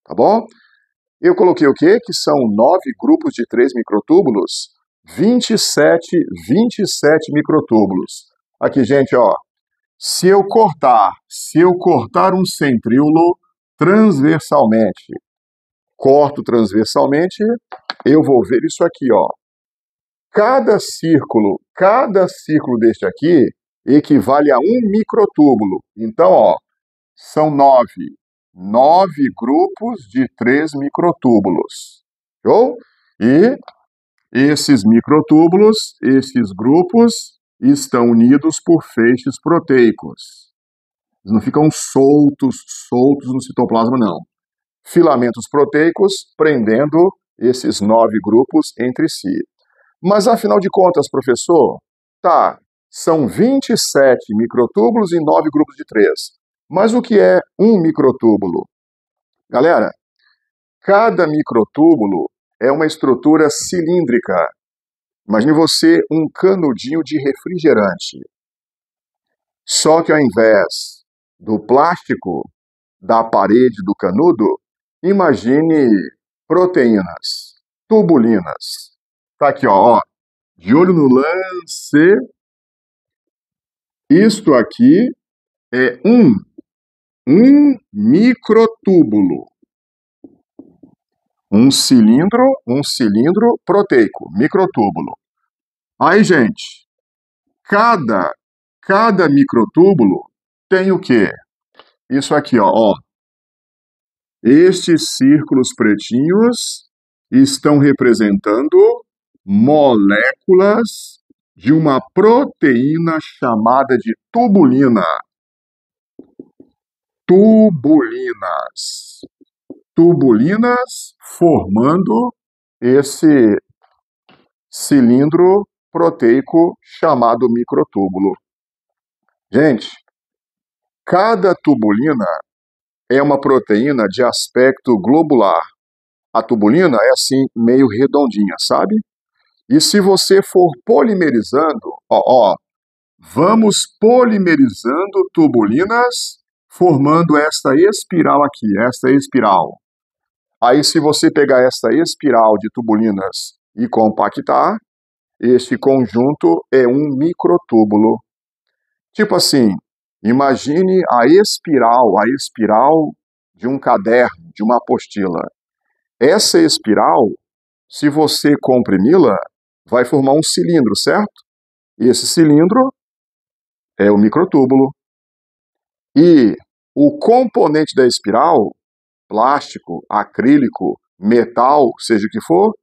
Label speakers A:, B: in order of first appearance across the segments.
A: tá bom? Eu coloquei o quê? Que são 9 grupos de 3 microtúbulos, 27 microtúbulos. Aqui, gente, ó, se eu cortar um centríolo transversalmente, corto transversalmente, eu vou ver isso aqui, ó. Cada círculo deste aqui equivale a um microtúbulo. Então, ó, são 9 grupos de 3 microtúbulos. Show? E esses microtúbulos, esses grupos, estão unidos por feixes proteicos. Eles não ficam soltos no citoplasma, não. Filamentos proteicos prendendo esses 9 grupos entre si. Mas, afinal de contas, professor, tá, são 27 microtúbulos e 9 grupos de 3. Mas o que é um microtúbulo? Galera, cada microtúbulo é uma estrutura cilíndrica. Imagine você um canudinho de refrigerante. Só que ao invés do plástico da parede do canudo, imagine proteínas, tubulinas. Tá aqui, ó, de olho no lance. Isto aqui é um microtúbulo. Um cilindro proteico, microtúbulo. Aí, gente, cada microtúbulo tem o quê? Isso aqui, ó. Estes círculos pretinhos estão representando moléculas de uma proteína chamada de tubulina. Tubulinas formando esse cilindro proteico chamado microtúbulo. Gente, cada tubulina é uma proteína de aspecto globular. A tubulina é assim, meio redondinha, sabe? E se você for polimerizando, vamos polimerizando tubulinas, formando esta espiral aqui, esta espiral. Aí, se você pegar esta espiral de tubulinas e compactar, este conjunto é um microtúbulo. Tipo assim, imagine a espiral de um caderno, de uma apostila. Essa espiral, se você comprimi-la, vai formar um cilindro, certo? E esse cilindro é o microtúbulo. E o componente da espiral, plástico, acrílico, metal, seja o que for,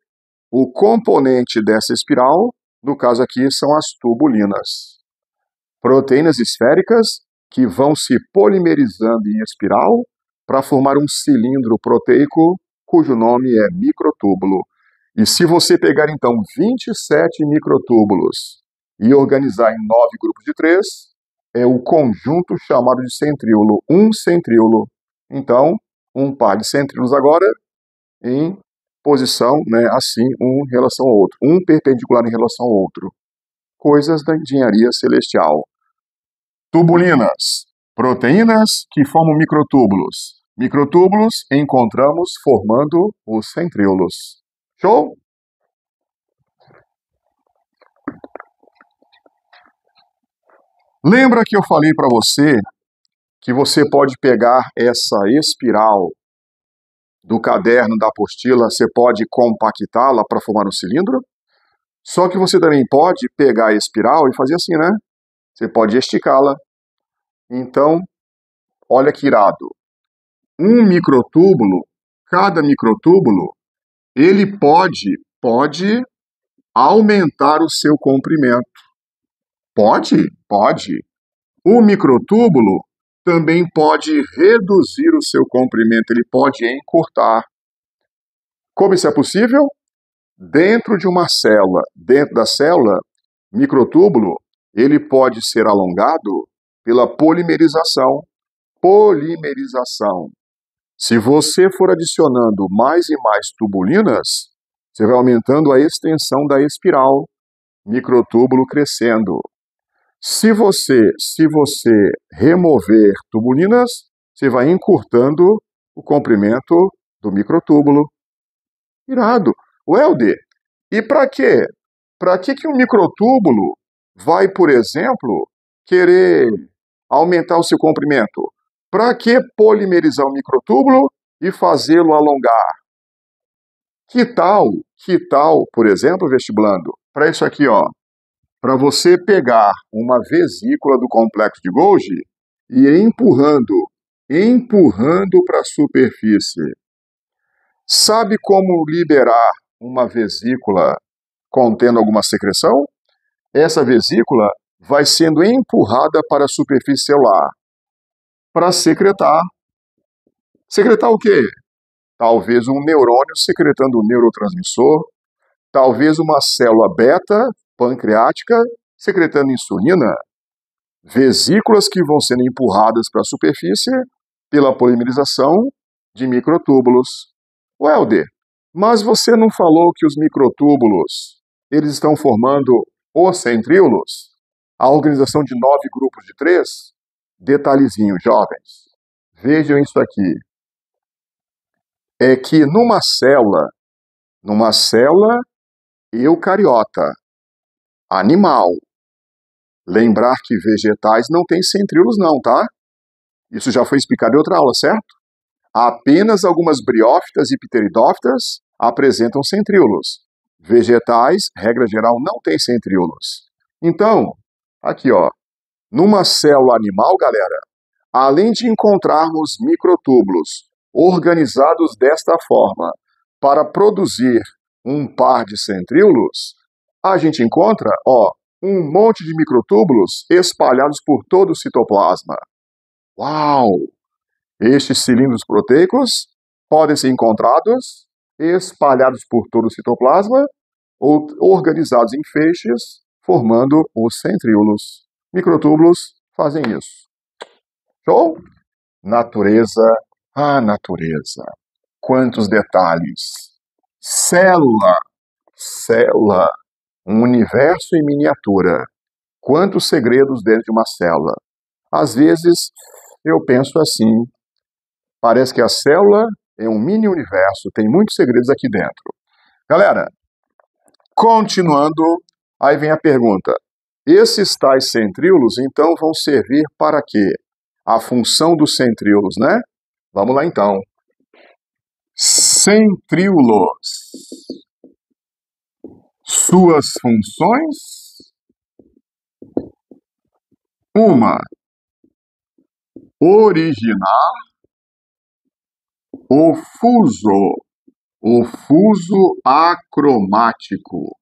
A: o componente dessa espiral, no caso aqui, são as tubulinas. Proteínas esféricas que vão se polimerizando em espiral para formar um cilindro proteico cujo nome é microtúbulo. E se você pegar, então, 27 microtúbulos e organizar em 9 grupos de 3, é o conjunto chamado de centríolo, um centríolo. Então, um par de centríolos agora em posição, né, assim, um em relação ao outro, um perpendicular em relação ao outro. Coisas da engenharia celestial. Tubulinas, proteínas que formam microtúbulos. Microtúbulos encontramos formando os centríolos. Show? Lembra que eu falei para você que você pode pegar essa espiral do caderno da apostila, você pode compactá-la para formar um cilindro? Só que você também pode pegar a espiral e fazer assim, né? Você pode esticá-la. Então, olha que irado. Um microtúbulo, cada microtúbulo, ele pode aumentar o seu comprimento. Pode. O microtúbulo também pode reduzir o seu comprimento, ele pode encurtar. Como isso é possível? Dentro de uma célula, dentro da célula, microtúbulo, ele pode ser alongado pela polimerização. Se você for adicionando mais e mais tubulinas, você vai aumentando a extensão da espiral, microtúbulo crescendo. Se você remover tubulinas, você vai encurtando o comprimento do microtúbulo. Irado. Welder, e para quê? Para que um microtúbulo vai, por exemplo, querer aumentar o seu comprimento? Para que polimerizar o microtúbulo e fazê-lo alongar? Que tal, por exemplo, vestibulando, para isso aqui, ó, para você pegar uma vesícula do complexo de Golgi e ir empurrando para a superfície. Sabe como liberar uma vesícula contendo alguma secreção? Essa vesícula vai sendo empurrada para a superfície celular para secretar. Secretar o quê? Talvez um neurônio secretando um neurotransmissor, talvez uma célula beta pancreática secretando insulina, vesículas que vão sendo empurradas para a superfície pela polimerização de microtúbulos. Welder, mas você não falou que os microtúbulos eles estão formando os centríolos? A organização de 9 grupos de 3? Detalhezinho, jovens. Vejam isso aqui. É que numa célula eucariota, animal, lembrar que vegetais não têm centríolos não, tá? Isso já foi explicado em outra aula, certo? Apenas algumas briófitas e pteridófitas apresentam centríolos. Vegetais, regra geral, não têm centríolos. Então, aqui ó, numa célula animal, galera, além de encontrarmos microtúbulos organizados desta forma para produzir um par de centríolos, a gente encontra, ó, um monte de microtúbulos espalhados por todo o citoplasma. Uau! Estes cilindros proteicos podem ser encontrados espalhados por todo o citoplasma ou organizados em feixes, formando os centríolos. Microtúbulos fazem isso. Show? Natureza, a natureza. Quantos detalhes. Célula, um universo em miniatura. Quantos segredos dentro de uma célula. Às vezes, eu penso assim, parece que a célula é um mini universo, tem muitos segredos aqui dentro. Galera, continuando, aí vem a pergunta. Esses tais centríolos, então, vão servir para quê? A função dos centríolos, né? Vamos lá, então. Centríolos. Suas funções? Uma, originar o fuso acromático.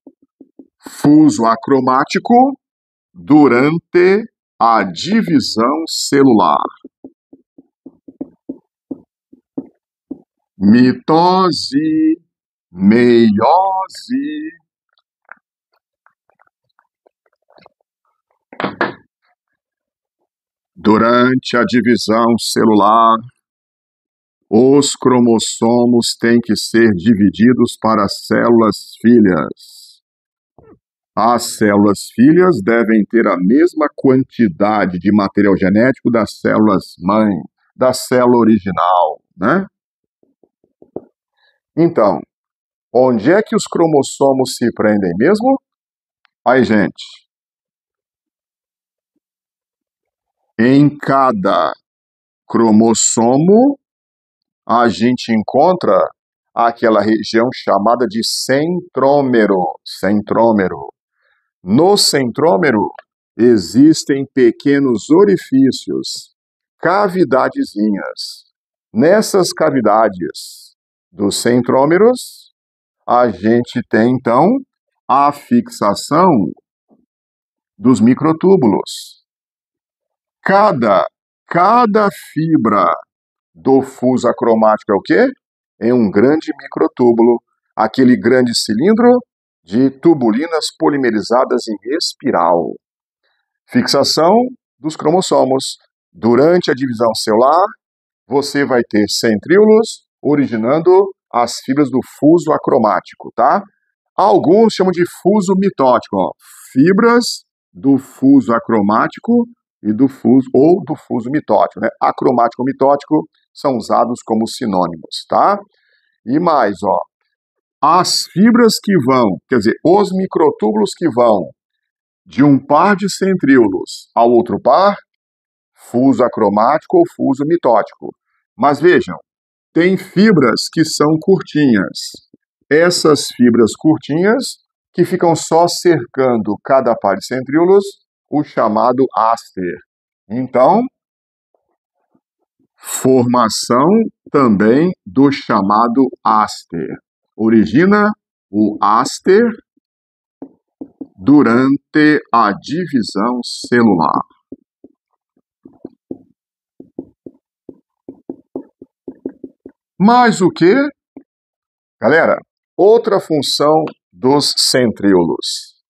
A: Fuso acromático durante a divisão celular. Mitose, meiose. Durante a divisão celular, os cromossomos têm que ser divididos para células filhas. As células filhas devem ter a mesma quantidade de material genético das células mãe, da célula original, né? Então, onde é que os cromossomos se prendem mesmo? Aí, gente, em cada cromossomo, a gente encontra aquela região chamada de centrômero. Centrômero. No centrômero, existem pequenos orifícios, cavidadezinhas. Nessas cavidades dos centrômeros, a gente tem, então, a fixação dos microtúbulos. Cada fibra do fuso acromático é o quê? É um grande microtúbulo, aquele grande cilindro de tubulinas polimerizadas em espiral. Fixação dos cromossomos. Durante a divisão celular, você vai ter centríolos originando as fibras do fuso acromático, tá? Alguns chamam de fuso mitótico, ó. Fibras do fuso acromático e do fuso mitótico, né? Acromático e mitótico são usados como sinônimos, tá? E mais, ó, as fibras que vão, quer dizer, os microtúbulos que vão de um par de centríolos ao outro par, fuso acromático ou fuso mitótico. Mas vejam, tem fibras que são curtinhas. Essas fibras curtinhas que ficam só cercando cada par de centríolos, o chamado áster. Então, formação também do chamado áster. Origina o áster durante a divisão celular. Mas o que? Galera, outra função dos centríolos.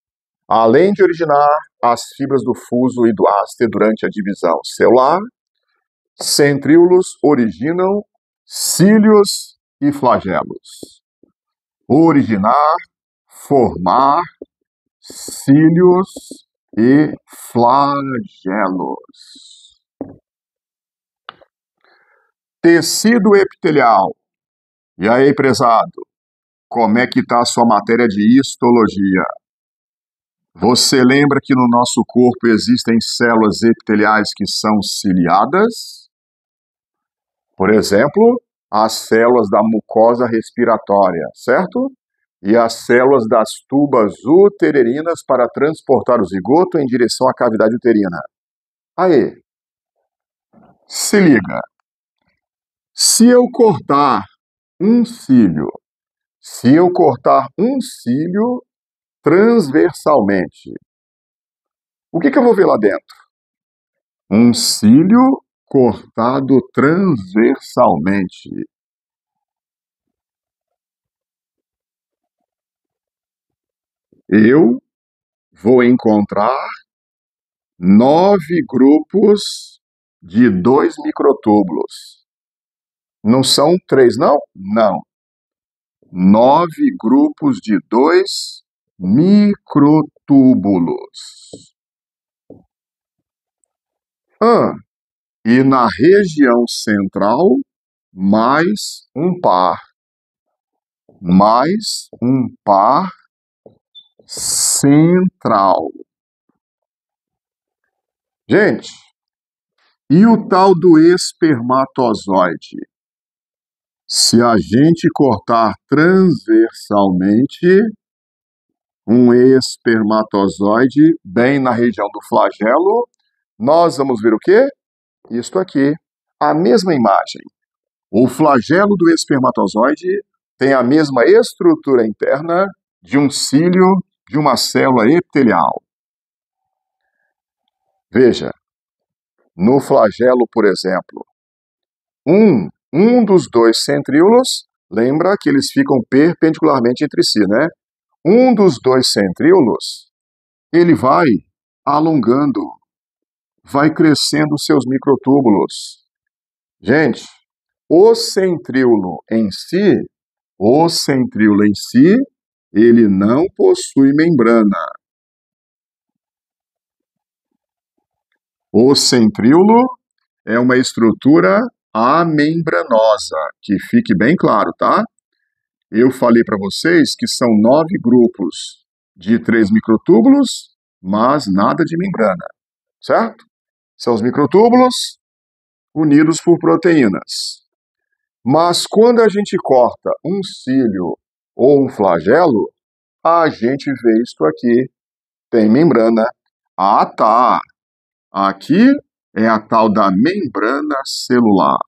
A: Além de originar as fibras do fuso e do áster durante a divisão celular, centríolos originam cílios e flagelos. Originar, formar cílios e flagelos. Tecido epitelial. E aí, prezado, como é que está a sua matéria de histologia? Você lembra que no nosso corpo existem células epiteliais que são ciliadas? Por exemplo, as células da mucosa respiratória, certo? E as células das tubas uterinas para transportar o zigoto em direção à cavidade uterina. Aí, se liga. Se eu cortar um cílio transversalmente, o que eu vou ver lá dentro? Um cílio cortado transversalmente. Eu vou encontrar 9 grupos de 2 microtúbulos. Não são 3, não? Não. 9 grupos de 2 microtúbulos. E na região central, mais um par. Mais um par central. Gente, e o tal do espermatozoide? Se a gente cortar transversalmente, um espermatozoide bem na região do flagelo, nós vamos ver o quê? Isto aqui, a mesma imagem. O flagelo do espermatozoide tem a mesma estrutura interna de um cílio de uma célula epitelial. Veja, no flagelo, por exemplo, um dos 2 centríolos, lembra que eles ficam perpendicularmente entre si, né? Um dos 2 centríolos, ele vai alongando, vai crescendo os seus microtúbulos. Gente, o centríolo em si, ele não possui membrana. O centríolo é uma estrutura amembranosa, que fique bem claro, tá? Eu falei para vocês que são 9 grupos de 3 microtúbulos, mas nada de membrana, certo? São os microtúbulos unidos por proteínas. Mas quando a gente corta um cílio ou um flagelo, a gente vê isto aqui, tem membrana. Ah, tá! Aqui é a tal da membrana celular.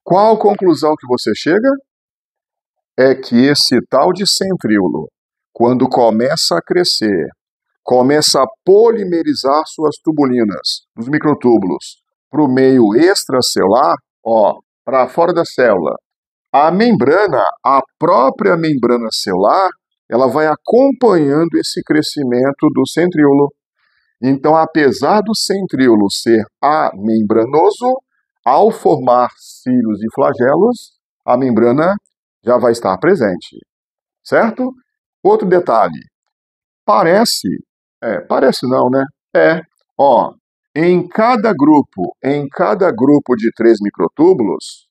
A: Qual conclusão que você chega? É que esse tal de centríolo, quando começa a crescer, começa a polimerizar suas tubulinas, os microtúbulos, para o meio extracelular, para fora da célula. A membrana, a própria membrana celular, ela vai acompanhando esse crescimento do centríolo. Então, apesar do centríolo ser amembranoso, ao formar cílios e flagelos, a membrana já vai estar presente, certo? Outro detalhe, parece não, né? Em cada grupo de 3 microtúbulos,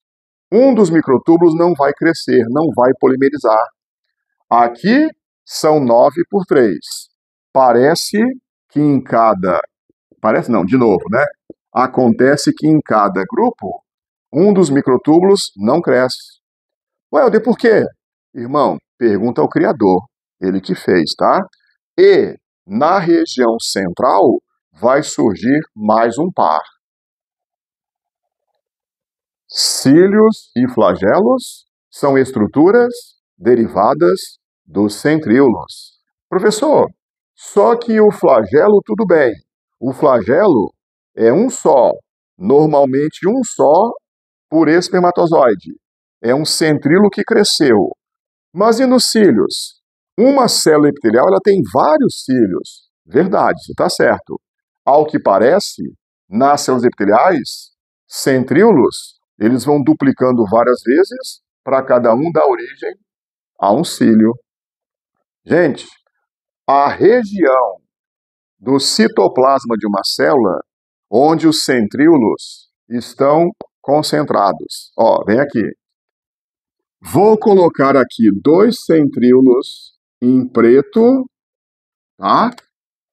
A: um dos microtúbulos não vai crescer, não vai polimerizar. Aqui são 9 por 3. Parece que em cada... Parece não, de novo, né? Acontece que em cada grupo, um dos microtúbulos não cresce. Welder, por quê? Irmão, pergunta ao Criador. Ele que fez, tá? E na região central vai surgir mais um par. Cílios e flagelos são estruturas derivadas dos centríolos. Professor, só que o flagelo, tudo bem. O flagelo é um só, normalmente um só por espermatozoide. É um centríolo que cresceu. Mas e nos cílios? Uma célula epitelial ela tem vários cílios. Verdade, você está certo. Ao que parece, nas células epiteliais, centríolos, eles vão duplicando várias vezes para cada um dar origem a um cílio. Gente, a região do citoplasma de uma célula onde os centríolos estão concentrados. Ó, vem aqui. Vou colocar aqui 2 centríolos em preto, tá?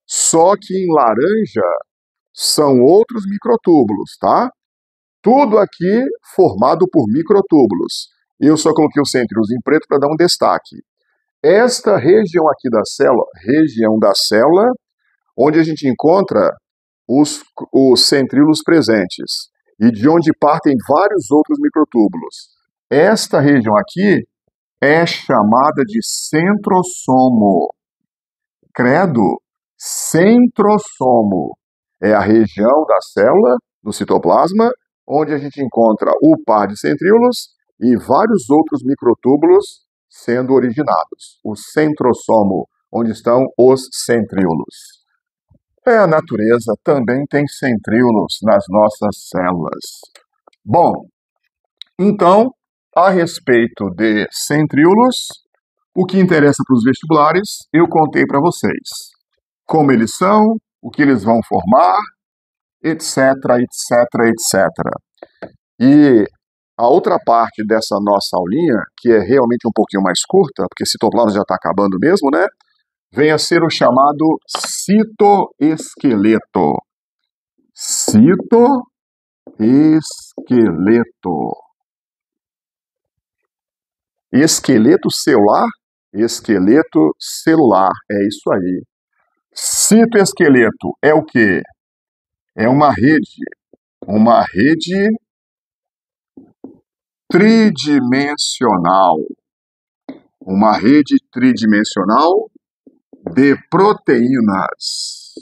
A: Só que em laranja são outros microtúbulos, tá? Tudo aqui formado por microtúbulos. Eu só coloquei os centríolos em preto para dar um destaque. Esta região aqui da célula, onde a gente encontra os centríolos presentes e de onde partem vários outros microtúbulos. Esta região aqui é chamada de centrosomo. Credo, centrosomo. É a região da célula, do citoplasma, onde a gente encontra o par de centríolos e vários outros microtúbulos sendo originados. O centrosomo, onde estão os centríolos. A natureza também tem centríolos nas nossas células. Bom, então, a respeito de centríolos, o que interessa para os vestibulares, eu contei para vocês. Como eles são, o que eles vão formar, etc, etc, etc. E a outra parte dessa nossa aulinha, que é realmente um pouquinho mais curta, porque citoplasma já está acabando mesmo, né? Vem a ser o chamado citoesqueleto. Citoesqueleto. Esqueleto celular? Esqueleto celular, é isso aí. Citoesqueleto é o quê? É uma rede tridimensional. Uma rede tridimensional de proteínas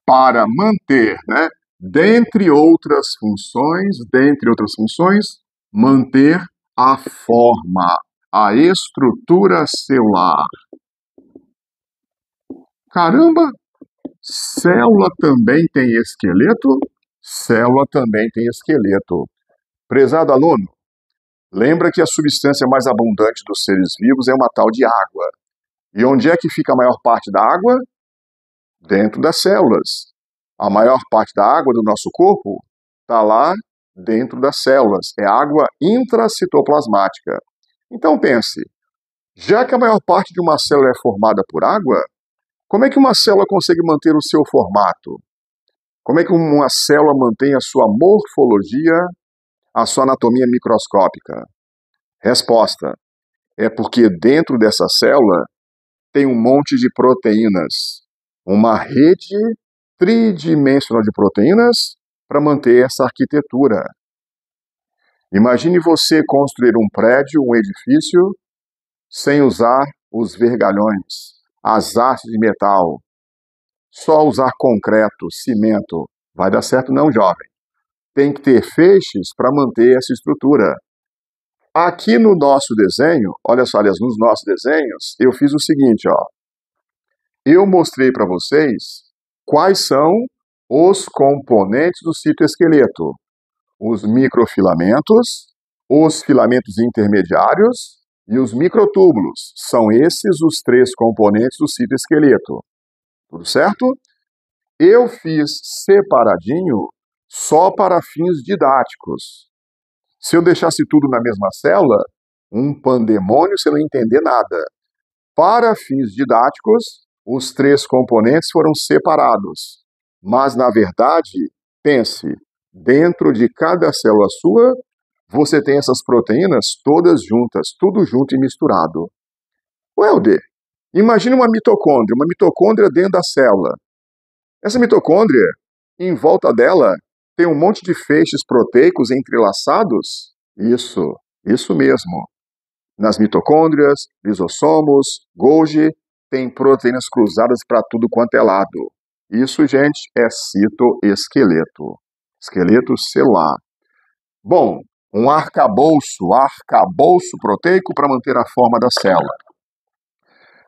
A: para manter, né, dentre outras funções, manter a forma, a estrutura celular. Caramba! Célula também tem esqueleto? Célula também tem esqueleto. Prezado aluno, lembra que a substância mais abundante dos seres vivos é uma tal de água. E onde é que fica a maior parte da água? Dentro das células. A maior parte da água do nosso corpo está lá dentro das células. É água intracitoplasmática. Então pense, já que a maior parte de uma célula é formada por água, como é que uma célula consegue manter o seu formato? Como é que uma célula mantém a sua morfologia, a sua anatomia microscópica? Resposta: é porque dentro dessa célula tem um monte de proteínas, uma rede tridimensional de proteínas para manter essa arquitetura. Imagine você construir um prédio, um edifício, sem usar os vergalhões, as hastes de metal. Só usar concreto, cimento. Vai dar certo não, jovem. Tem que ter feixes para manter essa estrutura. Aqui no nosso desenho, olha só, aliás, nos nossos desenhos, eu fiz o seguinte, ó. Eu mostrei para vocês quais são os componentes do citoesqueleto. Os microfilamentos, os filamentos intermediários e os microtúbulos. São esses os 3 componentes do citoesqueleto. Tudo certo? Eu fiz separadinho só para fins didáticos. Se eu deixasse tudo na mesma célula, um pandemônio, você não ia entender nada. Para fins didáticos, os três componentes foram separados. Mas, na verdade, pense, dentro de cada célula sua, você tem essas proteínas todas juntas, tudo junto e misturado. Welder, imagine uma mitocôndria dentro da célula. Essa mitocôndria, em volta dela, tem um monte de feixes proteicos entrelaçados? Isso mesmo. Nas mitocôndrias, lisossomos, Golgi, tem proteínas cruzadas para tudo quanto é lado. Isso, gente, é citoesqueleto. Esqueleto celular. Bom, um arcabouço proteico para manter a forma da célula.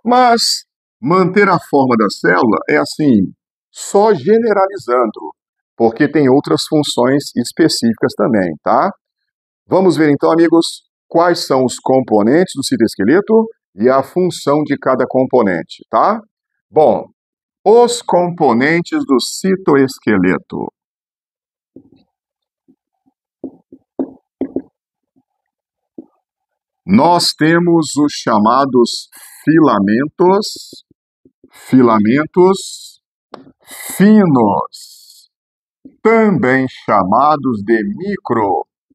A: Mas manter a forma da célula é assim, só generalizando, porque tem outras funções específicas também, tá? Vamos ver então, amigos, quais são os componentes do citoesqueleto e a função de cada componente, tá? Bom, os componentes do citoesqueleto. Nós temos os chamados filamentos finos, também chamados de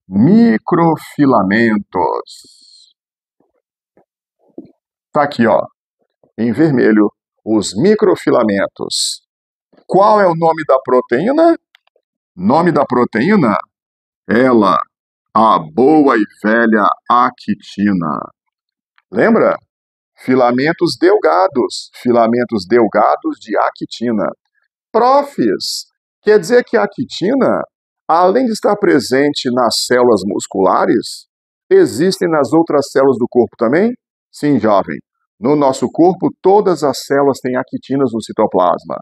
A: microfilamentos. Tá aqui, ó, em vermelho, os microfilamentos. Qual é o nome da proteína? Nome da proteína? Ela, a boa e velha actina. Lembra? Filamentos delgados de actina. Profs, quer dizer que a actina, além de estar presente nas células musculares, existem nas outras células do corpo também? Sim, jovem. No nosso corpo, todas as células têm actinas no citoplasma.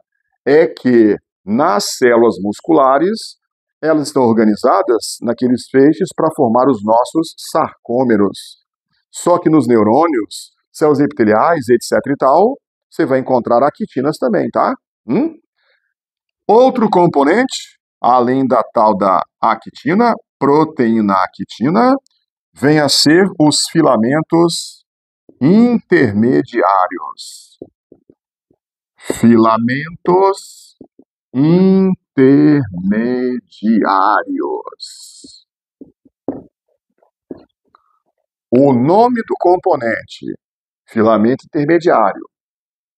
A: É que nas células musculares, elas estão organizadas naqueles feixes para formar os nossos sarcômeros. Só que nos neurônios, células epiteliais, etc e tal, você vai encontrar actinas também, tá? Outro componente, além da tal da actina, proteína actina, vem a ser os filamentos intermediários. Filamentos intermediários. O nome do componente, filamento intermediário.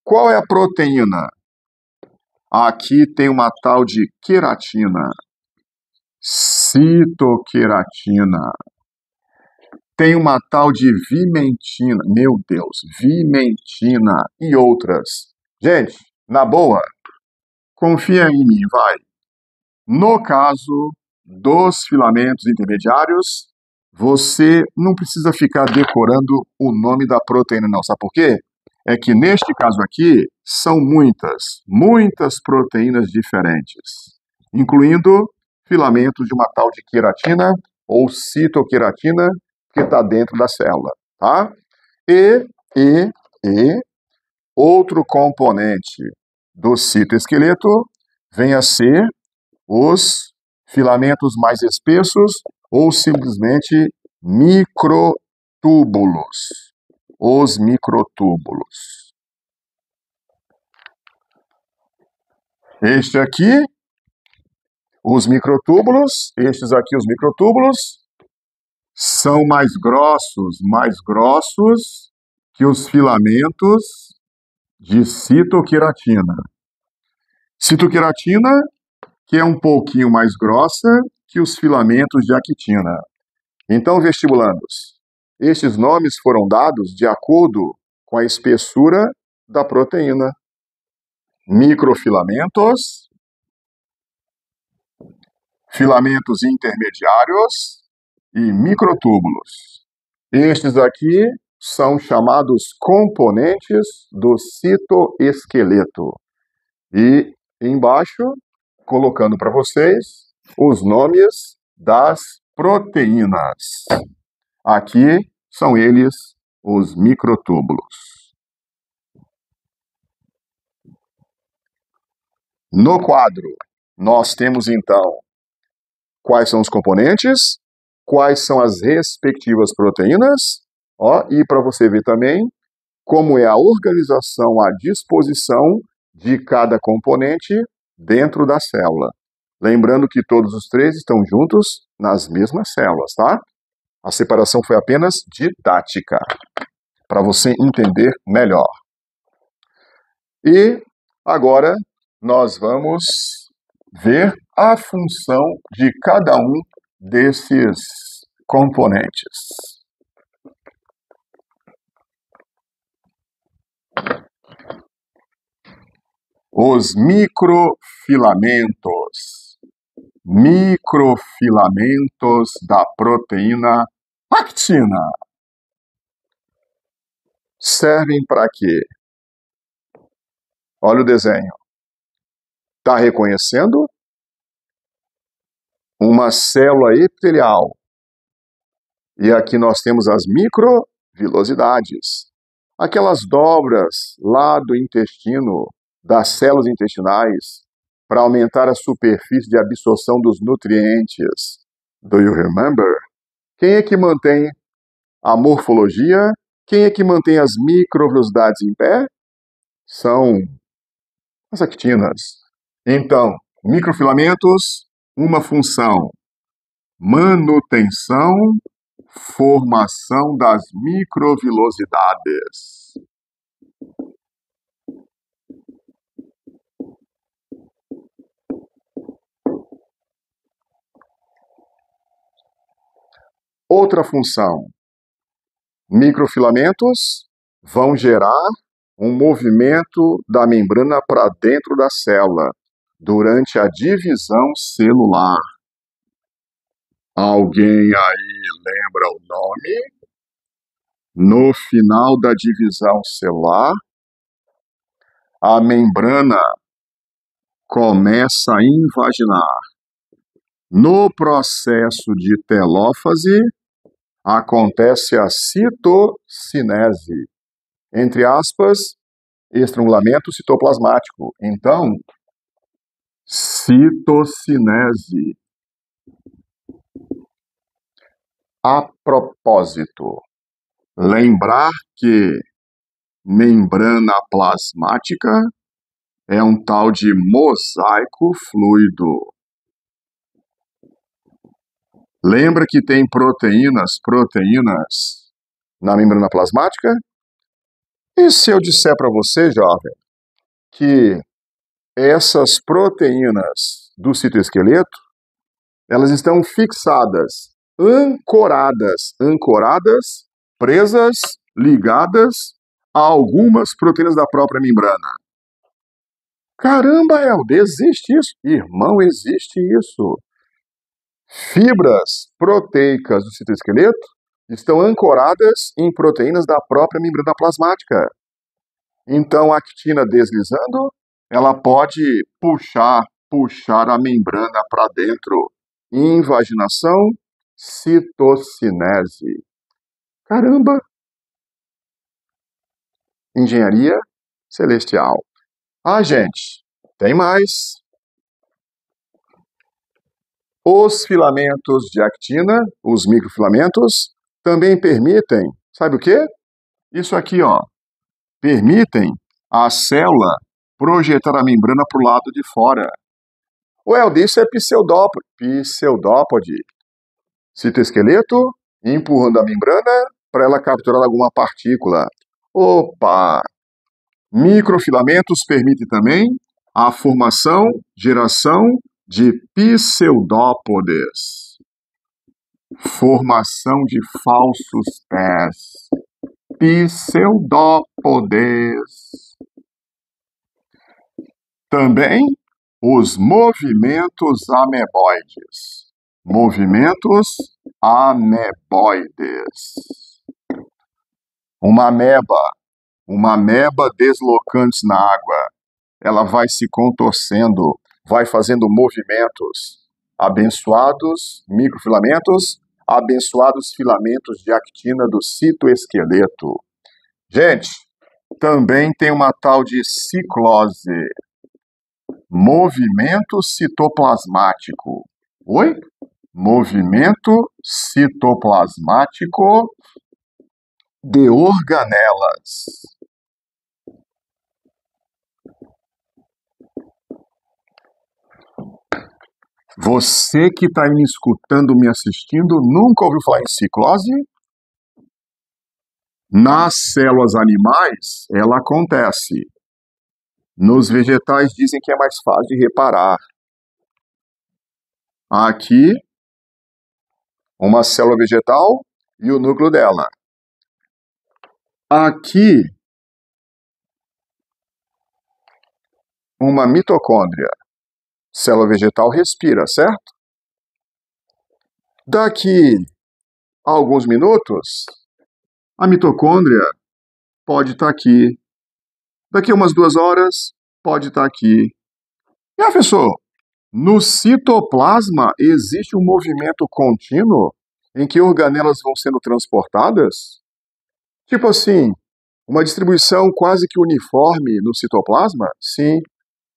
A: Qual é a proteína? Aqui tem uma tal de queratina, citoqueratina. Tem uma tal de vimentina, meu Deus, vimentina e outras. Gente, na boa, confia em mim, vai. No caso dos filamentos intermediários, você não precisa ficar decorando o nome da proteína, não. Sabe por quê? É que neste caso aqui, são muitas proteínas diferentes, incluindo filamentos de uma tal de queratina ou citoqueratina, que está dentro da célula, tá? E outro componente do citoesqueleto vem a ser os filamentos mais espessos ou simplesmente microtúbulos. Os microtúbulos. Este aqui, os microtúbulos, estes aqui os microtúbulos, são mais grossos que os filamentos de citoqueratina. Citoqueratina, que é um pouquinho mais grossa que os filamentos de actina. Então, vestibulandos, estes nomes foram dados de acordo com a espessura da proteína. Microfilamentos, filamentos intermediários e microtúbulos. Estes aqui são chamados componentes do citoesqueleto. E embaixo, colocando para vocês os nomes das proteínas. Aqui são eles os microtúbulos. No quadro, nós temos então quais são os componentes, quais são as respectivas proteínas, e para você ver também como é a organização, a disposição de cada componente dentro da célula. Lembrando que todos os três estão juntos nas mesmas células, tá? A separação foi apenas didática, para você entender melhor. E agora nós vamos ver a função de cada um desses componentes. Os microfilamentos. Microfilamentos da proteína actina. Servem para quê? Olha o desenho. Está reconhecendo? Uma célula epitelial. E aqui nós temos as microvilosidades. Aquelas dobras lá do intestino, das células intestinais, para aumentar a superfície de absorção dos nutrientes. Do you remember? Quem é que mantém a morfologia? Quem é que mantém as microvilosidades em pé? São as actinas. Então, microfilamentos, uma função: manutenção, formação das microvilosidades. Outra função: microfilamentos vão gerar um movimento da membrana para dentro da célula durante a divisão celular. Alguém aí lembra o nome? No final da divisão celular, a membrana começa a invaginar. No processo de telófase, acontece a citocinese, entre aspas, estrangulamento citoplasmático. Então, citocinese. A propósito, lembrar que membrana plasmática é um tal de mosaico fluido. Lembra que tem proteínas na membrana plasmática? E se eu disser para você, jovem, que essas proteínas do citoesqueleto, elas estão fixadas, ancoradas, presas, ligadas a algumas proteínas da própria membrana. Caramba, Helder, existe isso? Irmão, existe isso. Fibras proteicas do citoesqueleto estão ancoradas em proteínas da própria membrana plasmática. Então, a actina deslizando, ela pode puxar a membrana para dentro. Invaginação, citocinese. Caramba! Engenharia celestial. Gente, tem mais. Os filamentos de actina, os microfilamentos, também permitem, sabe o quê? Isso aqui, permitem a célula projetar a membrana para o lado de fora. Isso é pseudópode. Citoesqueleto empurrando a membrana para ela capturar alguma partícula. Opa! Microfilamentos permitem também a formação, geração de pseudópodes. Formação de falsos pés. Pseudópodes. Também os movimentos ameboides. Movimentos ameboides. Uma ameba deslocando-se na água. Ela vai se contorcendo, vai fazendo movimentos. Abençoados microfilamentos, abençoados filamentos de actina do citoesqueleto. Gente, também tem uma tal de ciclose. Movimento citoplasmático. Oi? Movimento citoplasmático de organelas. Você que está me escutando, me assistindo, nunca ouviu falar em ciclose? Nas células animais, ela acontece. Nos vegetais dizem que é mais fácil de reparar. Aqui, uma célula vegetal e o núcleo dela. Aqui, uma mitocôndria. Célula vegetal respira, certo? Daqui a alguns minutos, a mitocôndria pode estar aqui. Daqui a umas 2 horas, pode estar aqui. E, professor, no citoplasma existe um movimento contínuo em que organelas vão sendo transportadas? Tipo assim, uma distribuição quase que uniforme no citoplasma? Sim.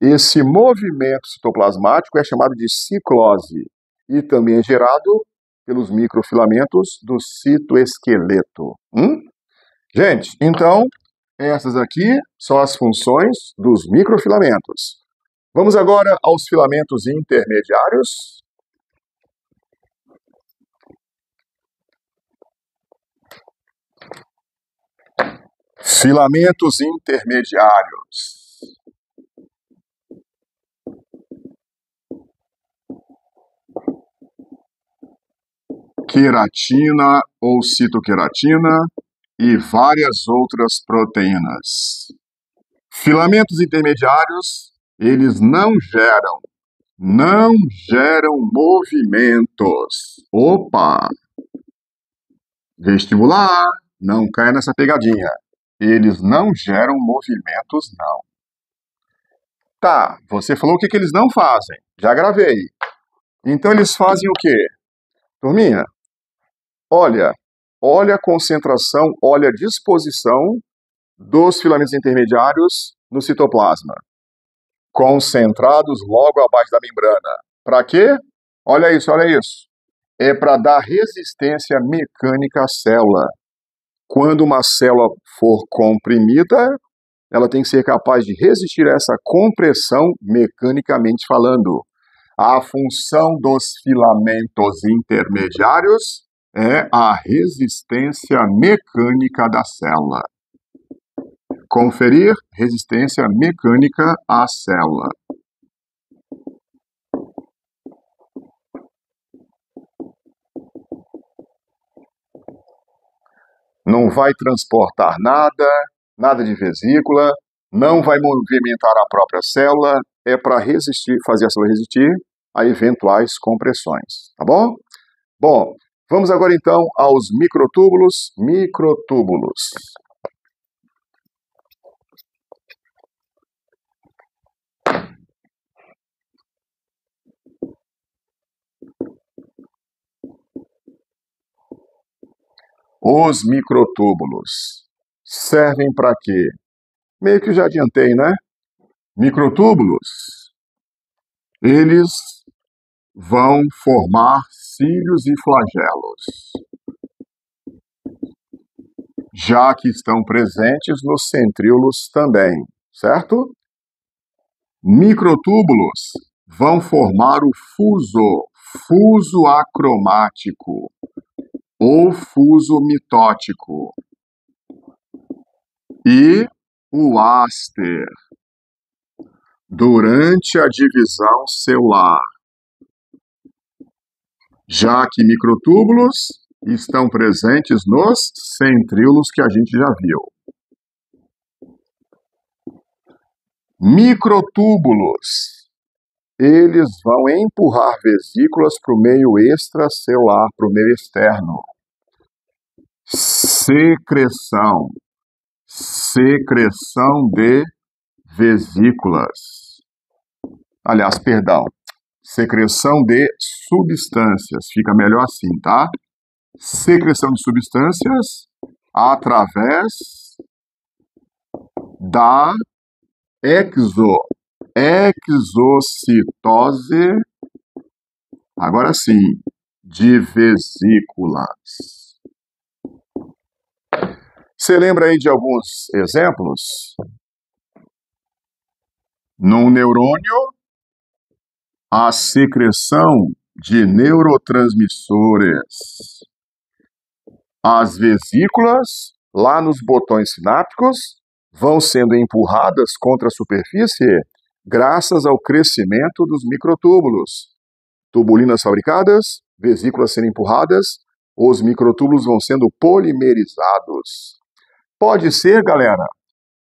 A: Esse movimento citoplasmático é chamado de ciclose e também é gerado pelos microfilamentos do citoesqueleto. Gente, então, essas aqui são as funções dos microfilamentos. Vamos agora aos filamentos intermediários. Filamentos intermediários. Queratina ou citoqueratina e várias outras proteínas. Filamentos intermediários, eles não geram movimentos. Opa! Vestibular, não caia nessa pegadinha. Eles não geram movimentos, não. Tá, você falou o que eles não fazem. Já gravei. Então eles fazem o quê? Turminha, olha a concentração, olha a disposição dos filamentos intermediários no citoplasma. Concentrados logo abaixo da membrana. Para quê? Olha isso. É para dar resistência mecânica à célula. Quando uma célula for comprimida, ela tem que ser capaz de resistir a essa compressão mecanicamente falando. A função dos filamentos intermediários é a resistência mecânica da célula. Conferir resistência mecânica à célula. Não vai transportar nada de vesícula, não vai movimentar a própria célula, é para resistir, fazer a célula resistir a eventuais compressões, tá bom? Bom, vamos agora então aos microtúbulos. Os microtúbulos servem para quê? Meio que já adiantei, né? Microtúbulos, eles vão formar cílios e flagelos, já que estão presentes nos centríolos também, certo? Microtúbulos vão formar o fuso acromático ou fuso mitótico e o áster durante a divisão celular, já que microtúbulos estão presentes nos centríolos que a gente já viu. Microtúbulos, eles vão empurrar vesículas para o meio extracelular, para o meio externo. Secreção de vesículas. Aliás, perdão, secreção de substâncias, fica melhor assim, tá? Secreção de substâncias através da exocitose, agora sim, de vesículas. Você lembra aí de alguns exemplos? Num neurônio, a secreção de neurotransmissores. As vesículas, lá nos botões sinápticos, vão sendo empurradas contra a superfície graças ao crescimento dos microtúbulos. Tubulinas fabricadas, vesículas sendo empurradas, os microtúbulos vão sendo polimerizados. Pode ser, galera,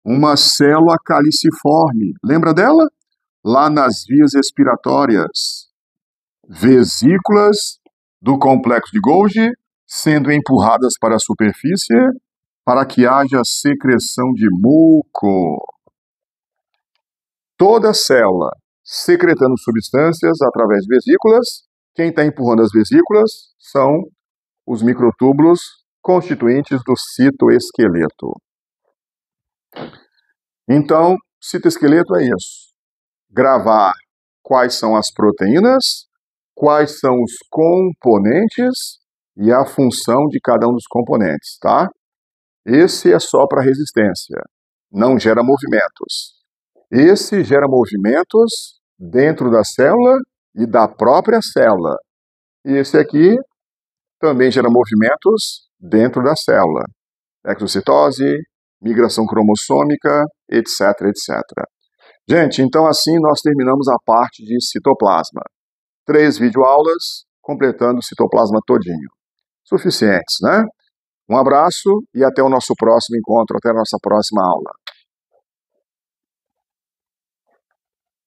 A: uma célula caliciforme. Lembra dela? Lá nas vias respiratórias. Vesículas do complexo de Golgi sendo empurradas para a superfície para que haja secreção de muco. Toda célula secretando substâncias através de vesículas. Quem está empurrando as vesículas são os microtúbulos constituintes do citoesqueleto. Então, citoesqueleto é isso. Gravar quais são as proteínas, quais são os componentes e a função de cada um dos componentes, tá? Esse é só para resistência, não gera movimentos. Esse gera movimentos dentro da célula e da própria célula. E esse aqui também gera movimentos dentro da célula. Exocitose, migração cromossômica, etc, etc. Gente, então assim nós terminamos a parte de citoplasma. 3 videoaulas completando o citoplasma todinho. Suficientes, né? Um abraço e até o nosso próximo encontro, até a nossa próxima aula.